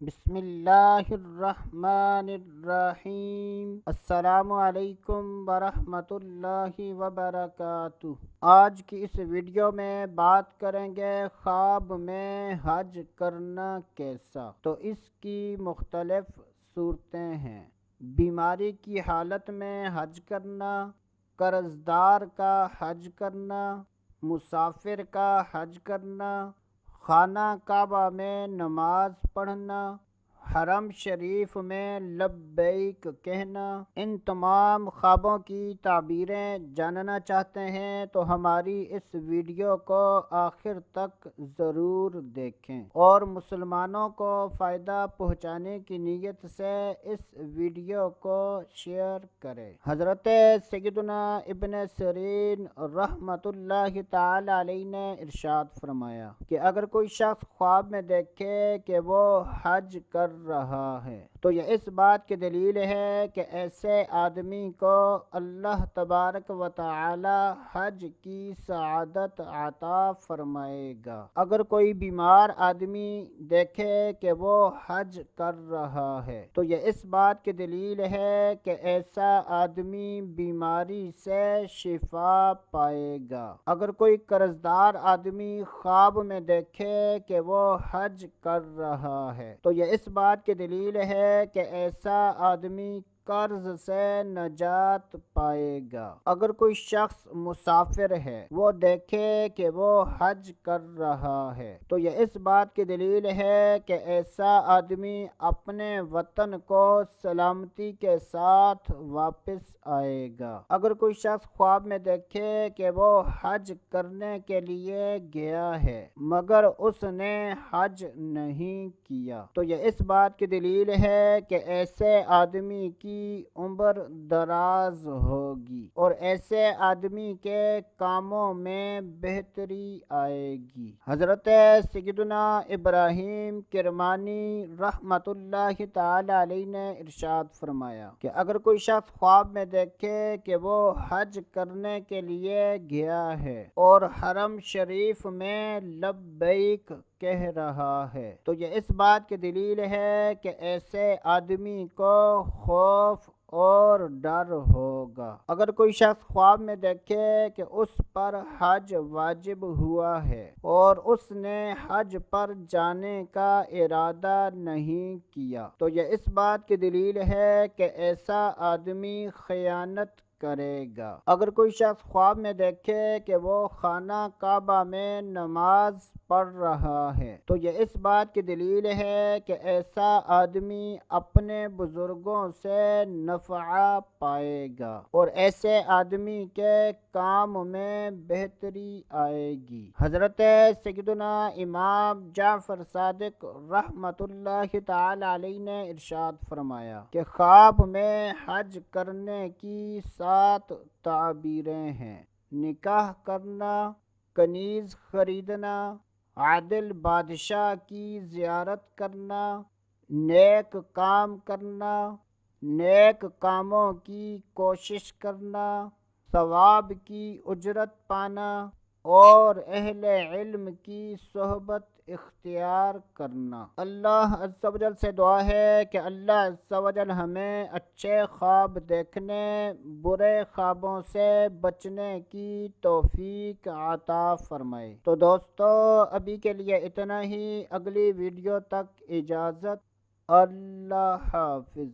بسم اللہ الرحمن الرحیم۔ السلام علیکم ورحمۃ اللہ وبرکاتہ۔ آج کی اس ویڈیو میں بات کریں گے خواب میں حج کرنا کیسا۔ تو اس کی مختلف صورتیں ہیں: بیماری کی حالت میں حج کرنا، قرضدار کا حج کرنا، مسافر کا حج کرنا، خانہ کعبہ میں نماز پڑھنا، حرم شریف میں لبیک کہنا۔ ان تمام خوابوں کی تعبیریں جاننا چاہتے ہیں تو ہماری اس ویڈیو کو آخر تک ضرور دیکھیں اور مسلمانوں کو فائدہ پہنچانے کی نیت سے اس ویڈیو کو شیئر کریں۔ حضرت سیدنا ابن سیرین رحمۃ اللہ تعالی علیہ نے ارشاد فرمایا کہ اگر کوئی شخص خواب میں دیکھے کہ وہ حج کر رہا ہے تو یہ اس بات کی دلیل ہے کہ ایسے آدمی کو اللہ تبارک و تعالی حج کی سعادت عطا فرمائے گا۔ اگر کوئی بیمار آدمی دیکھے کہ وہ حج کر رہا ہے تو یہ اس بات کی دلیل ہے کہ ایسا آدمی بیماری سے شفا پائے گا۔ اگر کوئی قرضدار آدمی خواب میں دیکھے کہ وہ حج کر رہا ہے تو یہ اس بات کی دلیل ہے کہ ایسا آدمی قرض سے نجات پائے گا۔ اگر کوئی شخص مسافر ہے وہ دیکھے کہ وہ حج کر رہا ہے تو یہ اس بات کی دلیل ہے کہ ایسا آدمی اپنے وطن کو سلامتی کے ساتھ واپس آئے گا۔ اگر کوئی شخص خواب میں دیکھے کہ وہ حج کرنے کے لیے گیا ہے مگر اس نے حج نہیں کیا تو یہ اس بات کی دلیل ہے کہ ایسے آدمی کی عمر دراز ہوگی اور ایسے آدمی کے کاموں میں بہتری آئے گی۔ حضرت سیدنا ابراہیم کرمانی رحمۃ اللہ تعالی علیہ نے ارشاد فرمایا کہ اگر کوئی شخص خواب میں دیکھے کہ وہ حج کرنے کے لیے گیا ہے اور حرم شریف میں لبیک کہہ رہا ہے تو یہ اس بات کی دلیل ہے کہ ایسے آدمی کو خوف اور ڈر ہوگا۔ اگر کوئی شخص خواب میں دیکھے کہ اس پر حج واجب ہوا ہے اور اس نے حج پر جانے کا ارادہ نہیں کیا تو یہ اس بات کی دلیل ہے کہ ایسا آدمی خیانت کرے گا۔ اگر کوئی شخص خواب میں دیکھے کہ وہ خانہ کعبہ میں نماز پڑھ رہا ہے تو یہ اس بات کی دلیل ہے کہ ایسا آدمی اپنے بزرگوں سے نفع پائے گا اور ایسے آدمی کے کام میں بہتری آئے گی۔ حضرت سیدنا امام جعفر صادق رحمۃ اللہ تعالی علیہ نے ارشاد فرمایا کہ خواب میں حج کرنے کی 7 تعبیریں ہیں: نکاح کرنا، کنیز خریدنا، عادل بادشاہ کی زیارت کرنا، نیک کام کرنا، نیک کاموں کی کوشش کرنا، ثواب کی اجرت پانا اور اہل علم کی صحبت اختیار کرنا۔ اللہ عز و جل سے دعا ہے کہ اللہ عز و جل ہمیں اچھے خواب دیکھنے، برے خوابوں سے بچنے کی توفیق عطا فرمائے۔ تو دوستو ابھی کے لیے اتنا ہی، اگلی ویڈیو تک اجازت، اللہ حافظ۔